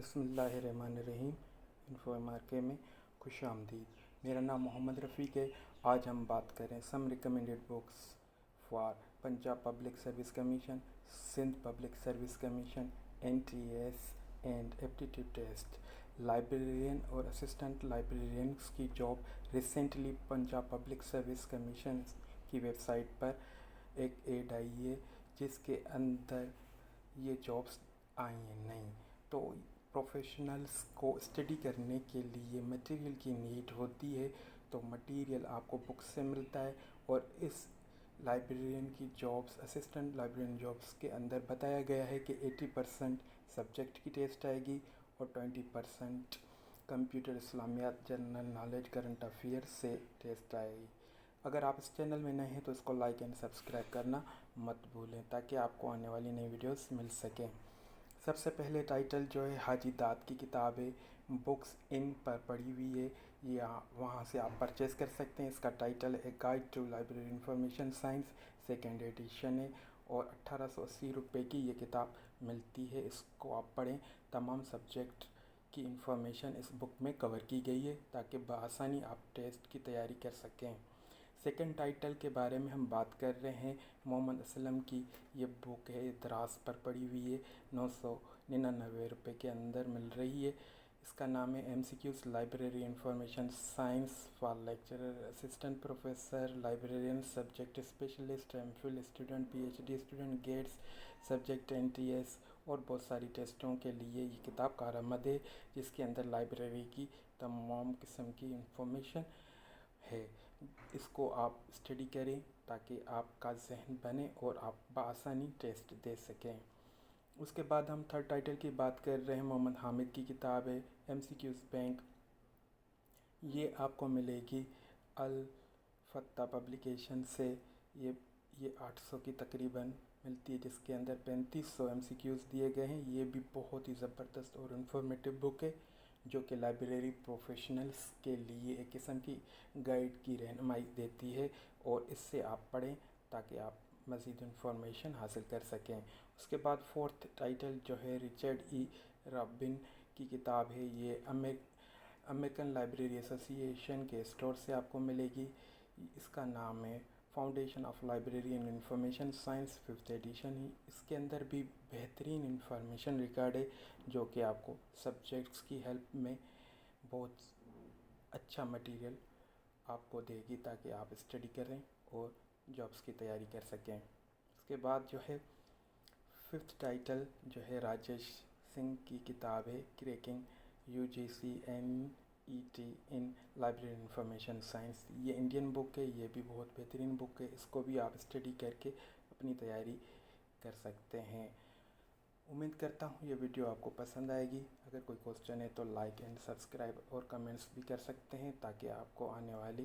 बिस्मिल्लाहिर्रहमानिर्रहीम। इन्फो में खुश आमदीद। मेरा नाम मोहम्मद रफ़ीक है। आज हम बात करें some recommended books for Punjab public service commission, Sindh public service commission, NTA and aptitude test. Librarian और असिस्टेंट लाइब्रेरियंस की job recently Punjab public service commission की वेबसाइट पर एक एड आई है, जिसके अंदर ये जॉब्स आई हैं नहीं। तो प्रोफेशनल्स को स्टडी करने के लिए मटेरियल की नीड होती है, तो मटेरियल आपको बुक से मिलता है। और इस लाइब्रेरियन की जॉब्स, असिस्टेंट लाइब्रेरियन जॉब्स के अंदर बताया गया है कि 80% सब्जेक्ट की टेस्ट आएगी और 20% कंप्यूटर, इस्लामियात, जनरल नॉलेज, करंट अफेयर से टेस्ट आएगी। अगर आप इस चैनल में नए हैं तो इसको लाइक एंड सब्सक्राइब करना मत भूलें, ताकि आपको आने वाली नई वीडियोस मिल सकें। सबसे पहले टाइटल जो है हाजी दाद की किताब है, बुक्स इन पर पड़ी हुई है, या वहाँ से आप परचेज़ कर सकते हैं। इसका टाइटल है guide to library information science, second edition है और 1880 रुपये की ये किताब मिलती है। इसको आप पढ़ें। तमाम सब्जेक्ट की इंफॉर्मेशन इस बुक में कवर की गई है, ताकि बआसानी आप टेस्ट की तैयारी कर सकें। सेकंड टाइटल के बारे में हम बात कर रहे हैं। मोहम्मद असलम की ये बुक है, दराज पर पड़ी हुई है, 999 रुपये के अंदर मिल रही है। इसका नाम है MCQs library information science for lecturer, assistant professor, librarian, subject specialist, MPhil student, PhD student, gates subject, NTS और बहुत सारी टेस्टों के लिए ये किताब कारआमद है, जिसके अंदर लाइब्रेरी की तमाम किस्म की इंफॉर्मेशन है। इसको आप स्टडी करें ताकि आपका जहन बने और आप बआसानी टेस्ट दे सकें। उसके बाद हम थर्ड टाइटल की बात कर रहे हैं। मोहम्मद हामिद की किताब है MCQs बैंक। ये आपको मिलेगी अल फत्ता पब्लिकेशन से। ये 800 की तकरीबन मिलती है, जिसके अंदर 3500 MCQs दिए गए हैं। ये भी बहुत ही ज़बरदस्त और इन्फॉर्मेटिव बुक है, जो कि लाइब्रेरी प्रोफेशनल्स के लिए एक किस्म की गाइड की रहनुमाई देती है, और इससे आप पढ़ें ताकि आप मज़ीद इन्फॉर्मेशन हासिल कर सकें। उसके बाद फोर्थ टाइटल जो है रिचर्ड ई रॉबिन की किताब है। ये अमेरिकन लाइब्रेरी एसोसिएशन के स्टोर से आपको मिलेगी। इसका नाम है foundation of library and information science, 5th edition ही। इसके अंदर भी बेहतरीन इंफॉर्मेशन रिकॉर्ड है, जो कि आपको सब्जेक्ट्स की हेल्प में बहुत अच्छा मटेरियल आपको देगी, ताकि आप स्टडी करें और जॉब्स की तैयारी कर सकें। उसके बाद जो है 5th टाइटल जो है राजेश सिंह की किताब है, क्रैकिंग UGC NET इन लाइब्रेरी इंफॉर्मेशन साइंस। ये इंडियन बुक है, ये भी बहुत बेहतरीन बुक है। इसको भी आप स्टडी करके अपनी तैयारी कर सकते हैं। उम्मीद करता हूँ ये वीडियो आपको पसंद आएगी। अगर कोई क्वेश्चन है तो लाइक एंड सब्सक्राइब और कमेंट्स भी कर सकते हैं, ताकि आपको आने वाली